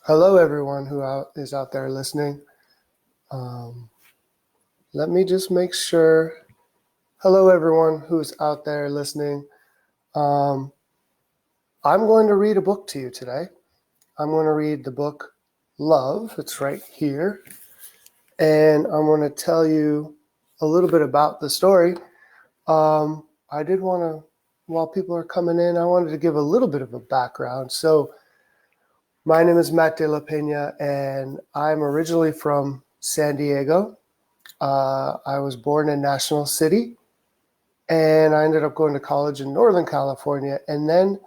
Hello, everyone is out there listening. Um, Let me just make sure. Hello, everyone who's out there listening. Um, I'm going to read a book to you today. I'm going to read the book Love. It's right here. And I'm going to tell you a little bit about the story. I did want to, while people are coming in, I wanted to give a little bit of a background. So, my name is Matt de la Peña, and I'm originally from San Diego. I was born in National City, and I ended up going to college in Northern California. And then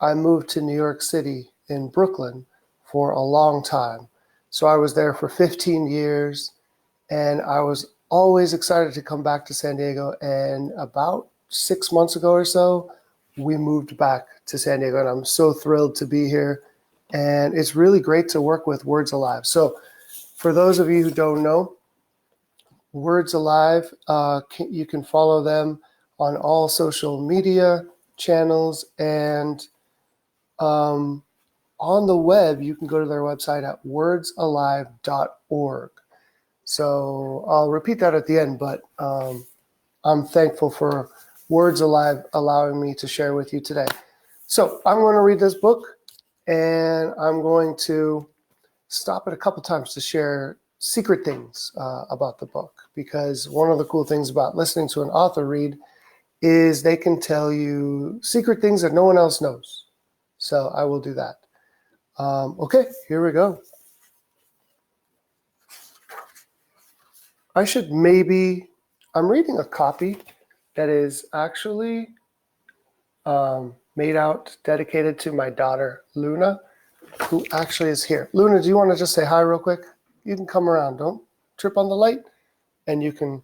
I moved to New York City in Brooklyn for a long time. So I was there for 15 years, and I was always excited to come back to San Diego. And about 6 months ago or so, we moved back to San Diego, and I'm so thrilled to be here. And it's really great to work with Words Alive. So for those of you who don't know, Words Alive, you can follow them on all social media channels, and on the web, you can go to their website at wordsalive.org. So I'll repeat that at the end, but I'm thankful for Words Alive allowing me to share with you today. So I'm going to read this book, and I'm going to stop it a couple times to share secret things about the book, because one of the cool things about listening to an author read is they can tell you secret things that no one else knows. So I will do that. Okay, here we go. I'm reading a copy that is actually made out, dedicated to my daughter, Luna, who actually is here. Luna, do you want to just say hi real quick? You can come around. Don't trip on the light. And you can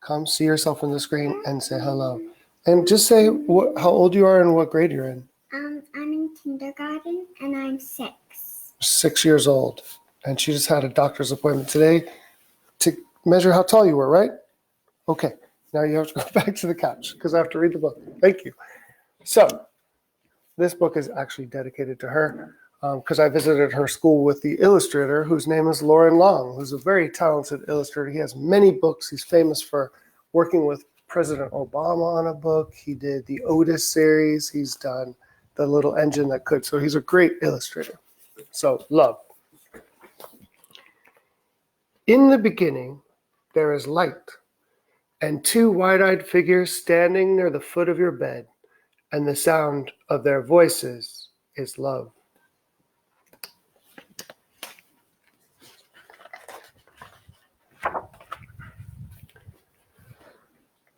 come see yourself on the screen and say hello. And just say how old you are and what grade you're in. I'm in kindergarten and I'm 6. 6 years old. And she just had a doctor's appointment today to measure how tall you were, right? Okay. Now you have to go back to the couch because I have to read the book. Thank you. So this book is actually dedicated to her because I visited her school with the illustrator, whose name is Lauren Long, who's a very talented illustrator. He has many books. He's famous for working with President Obama on a book. He did the Otis series. He's done The Little Engine That Could. So he's a great illustrator. So, love. In the beginning, there is light, and 2 wide-eyed figures standing near the foot of your bed, and the sound of their voices is love.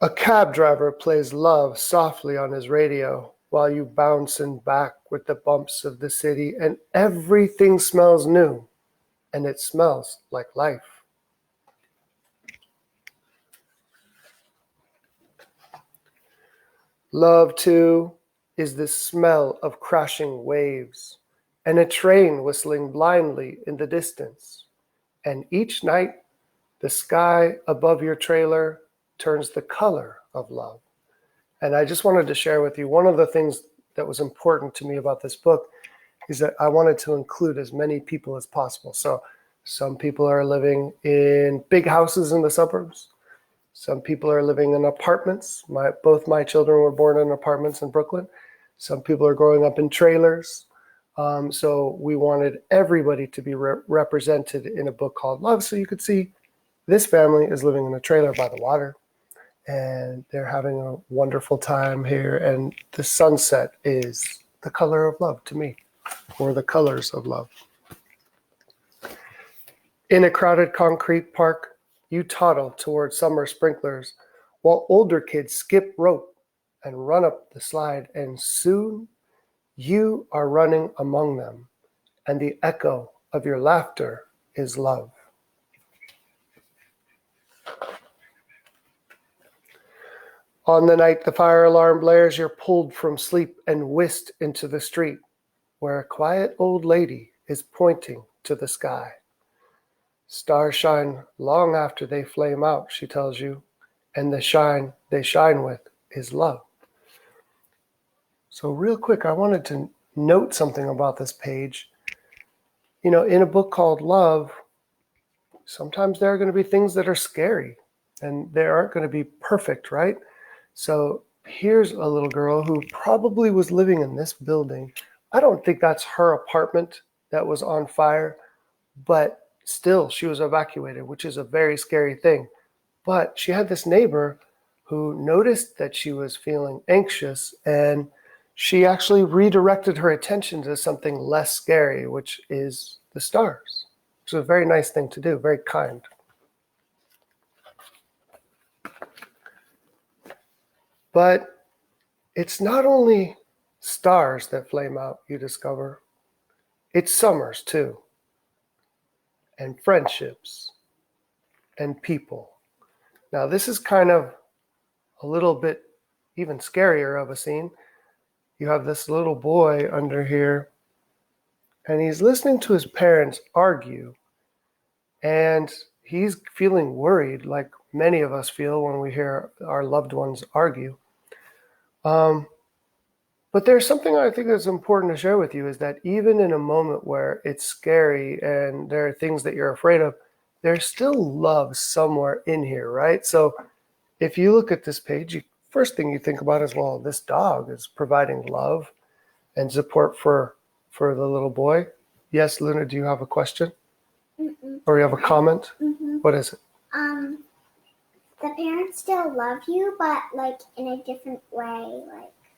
A cab driver plays love softly on his radio while you bouncing back with the bumps of the city, and everything smells new, and it smells like life. Love, too, is the smell of crashing waves and a train whistling blindly in the distance. And each night, the sky above your trailer turns the color of love. And I just wanted to share with you, one of the things that was important to me about this book is that I wanted to include as many people as possible. So some people are living in big houses in the suburbs. Some people are living in apartments. Both my children were born in apartments in Brooklyn. Some people are growing up in trailers. So we wanted everybody to be represented in a book called Love. So you could see this family is living in a trailer by the water, and they're having a wonderful time here. And the sunset is the color of love to me, or the colors of love. In a crowded concrete park, you toddle toward summer sprinklers while older kids skip rope and run up the slide, and soon you are running among them, and the echo of your laughter is love. On the night the fire alarm blares, you're pulled from sleep and whisked into the street, where a quiet old lady is pointing to the sky. Stars shine long after they flame out, she tells you, and the shine they shine with is love. So real quick, I wanted to note something about this page. In a book called Love, sometimes there are going to be things that are scary and they aren't going to be perfect, right? So here's a little girl who probably was living in this building. I don't think that's her apartment that was on fire, but still she was evacuated, which is a very scary thing. But she had this neighbor who noticed that she was feeling anxious, and she actually redirected her attention to something less scary, which is the stars. Which is a very nice thing to do, very kind. But it's not only stars that flame out, you discover. It's summers too, and friendships, and people. Now, this is kind of a little bit even scarier of a scene. You have this little boy under here, and he's listening to his parents argue, and he's feeling worried, like many of us feel when we hear our loved ones argue. But there's something I think that's important to share with you, is that even in a moment where it's scary and there are things that you're afraid of, there's still love somewhere in here, right? So if you look at this page, first thing you think about is, well, this dog is providing love and support for the little boy. Yes, Luna, do you have a question? Mm-mm. Or you have a comment? Mm-hmm. What is it? The parents still love you, but like in a different way.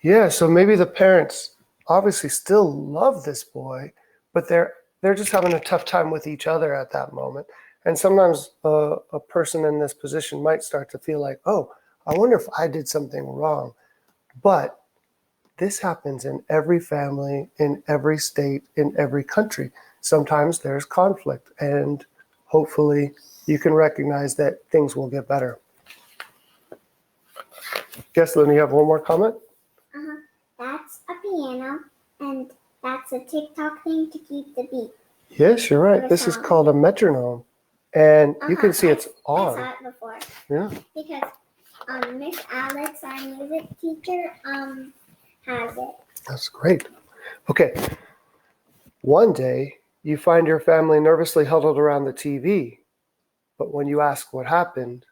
Yeah, so maybe the parents obviously still love this boy, but they're just having a tough time with each other at that moment. And sometimes a person in this position might start to feel like, oh, I wonder if I did something wrong. But this happens in every family, in every state, in every country. Sometimes there's conflict, and hopefully you can recognize that things will get better. Yes, Lynn, you have one more comment? That's a piano, and that's a TikTok thing to keep the beat. Yes, you're right. This is called a metronome. And you can see it's on. I saw it before. Yeah. Because Miss Alex, our music teacher, has it. That's great. Okay. One day, you find your family nervously huddled around the TV. But when you ask what happened,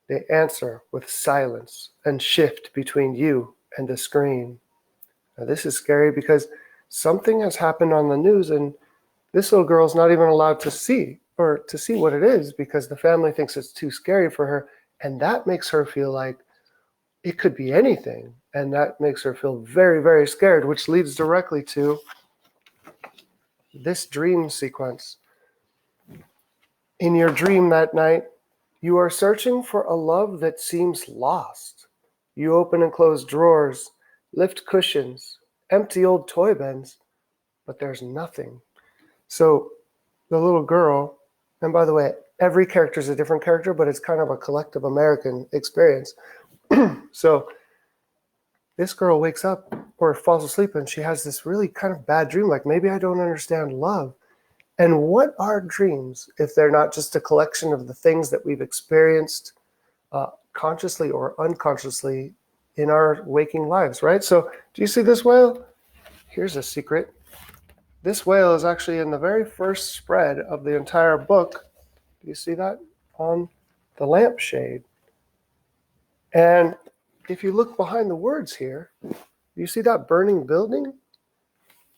they answer with silence and shift between you and the screen. Now, this is scary because something has happened on the news, and this little girl is not even allowed to see what it is because the family thinks it's too scary for her. And that makes her feel like it could be anything. And that makes her feel very, very scared, which leads directly to this dream sequence. In your dream that night, you are searching for a love that seems lost. You open and close drawers, lift cushions, empty old toy bins, but there's nothing. So the little girl, and by the way, every character is a different character, but it's kind of a collective American experience. So this girl wakes up or falls asleep, and she has this really kind of bad dream, like maybe I don't understand love. And what are dreams if they're not just a collection of the things that we've experienced consciously or unconsciously in our waking lives, right? So do you see this whale? Here's a secret. This whale is actually in the very first spread of the entire book. Do you see that? On the lampshade. And if you look behind the words here, you see that burning building?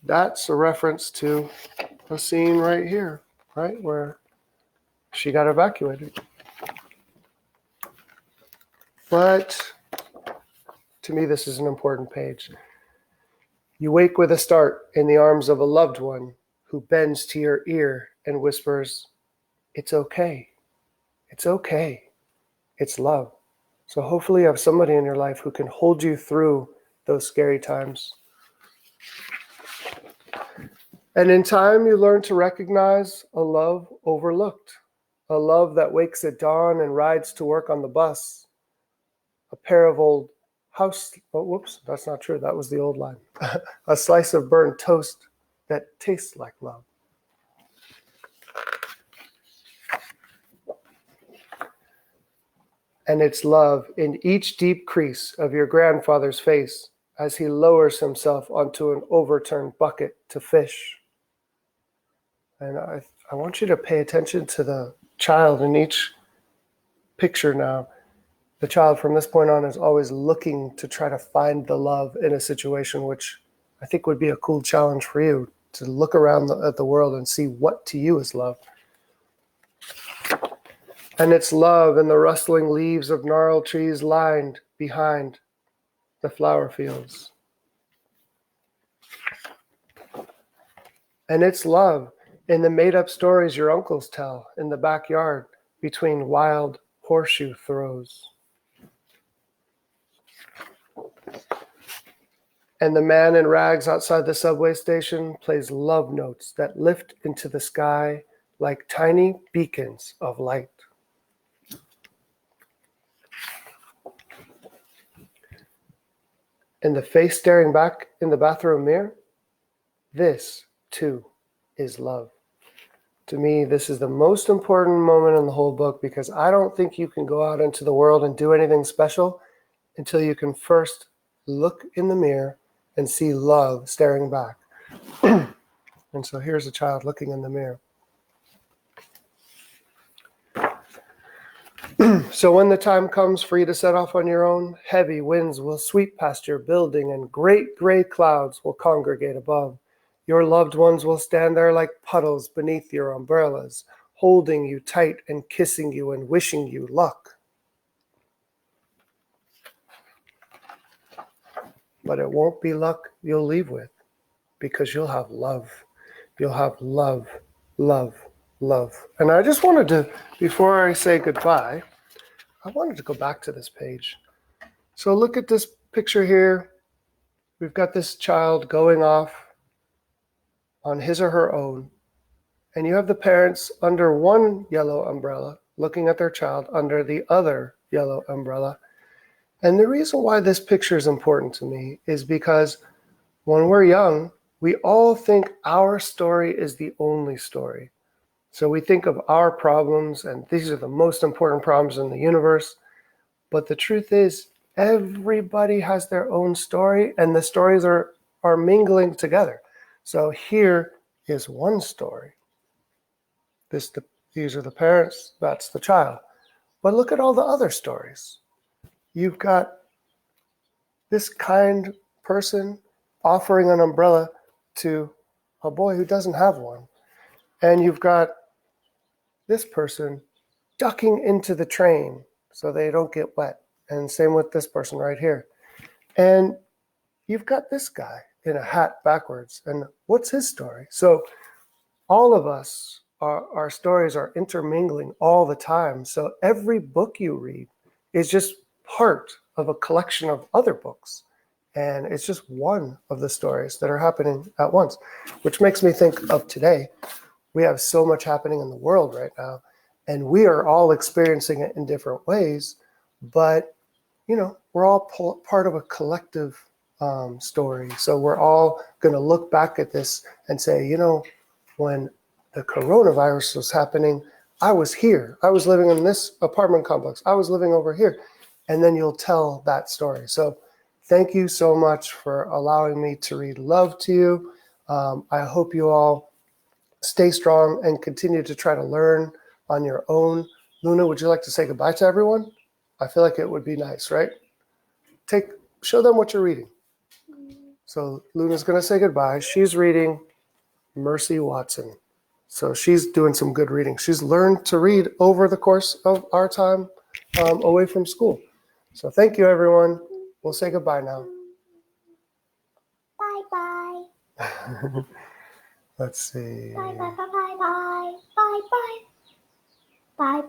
That's a reference to a scene right here, right, where she got evacuated. But to me, this is an important page. You wake with a start in the arms of a loved one who bends to your ear and whispers, "It's okay. It's okay. It's love." So hopefully you have somebody in your life who can hold you through those scary times. And in time, you learn to recognize a love overlooked, a love that wakes at dawn and rides to work on the bus, a pair of old house, oh, whoops, that's not true. That was the old line. A slice of burnt toast that tastes like love. And it's love in each deep crease of your grandfather's face as he lowers himself onto an overturned bucket to fish. And I want you to pay attention to the child in each picture now. The child from this point on is always looking to try to find the love in a situation, which I think would be a cool challenge for you, to look around at the world and see what to you is love. And it's love in the rustling leaves of gnarled trees lined behind the flower fields. And it's love in the made-up stories your uncles tell in the backyard between wild horseshoe throws. And the man in rags outside the subway station plays love notes that lift into the sky like tiny beacons of light. And the face staring back in the bathroom mirror, this too is love. To me, this is the most important moment in the whole book, because I don't think you can go out into the world and do anything special until you can first look in the mirror and see love staring back. And so here's a child looking in the mirror. So when the time comes for you to set off on your own, heavy winds will sweep past your building and great gray clouds will congregate above. Your loved ones will stand there like puddles beneath your umbrellas, holding you tight and kissing you and wishing you luck. But it won't be luck you'll leave with, because you'll have love. You'll have love, love, love. And I just wanted to, before I say goodbye, I wanted to go back to this page. So look at this picture here. We've got this child going off on his or her own, and you have the parents under one yellow umbrella looking at their child under the other yellow umbrella. And the reason why this picture is important to me is because when we're young, we all think our story is the only story. So we think of our problems, and these are the most important problems in the universe. But the truth is, everybody has their own story, and the stories are mingling together. So here is one story. These are the parents, that's the child. But look at all the other stories. You've got this kind person offering an umbrella to a boy who doesn't have one. And you've got this person ducking into the train so they don't get wet. And same with this person right here. And you've got this guy in a hat backwards. And what's his story? So all of us, our stories are intermingling all the time. So every book you read is just part of a collection of other books. And it's just one of the stories that are happening at once, which makes me think of today. We have so much happening in the world right now, and we are all experiencing it in different ways. But, you know, we're all part of a collective story. So we're all going to look back at this and say, you know, when the coronavirus was happening, I was here. I was living in this apartment complex. I was living over here. And then you'll tell that story. So thank you so much for allowing me to read love to you. I hope you all stay strong and continue to try to learn on your own. Luna, would you like to say goodbye to everyone? I feel like it would be nice, right? Show them what you're reading. So Luna's going to say goodbye. She's reading Mercy Watson. So she's doing some good reading. She's learned to read over the course of our time away from school. So thank you, everyone. We'll say goodbye now. Bye-bye. Let's see. Bye-bye. Bye-bye. Bye-bye. Bye.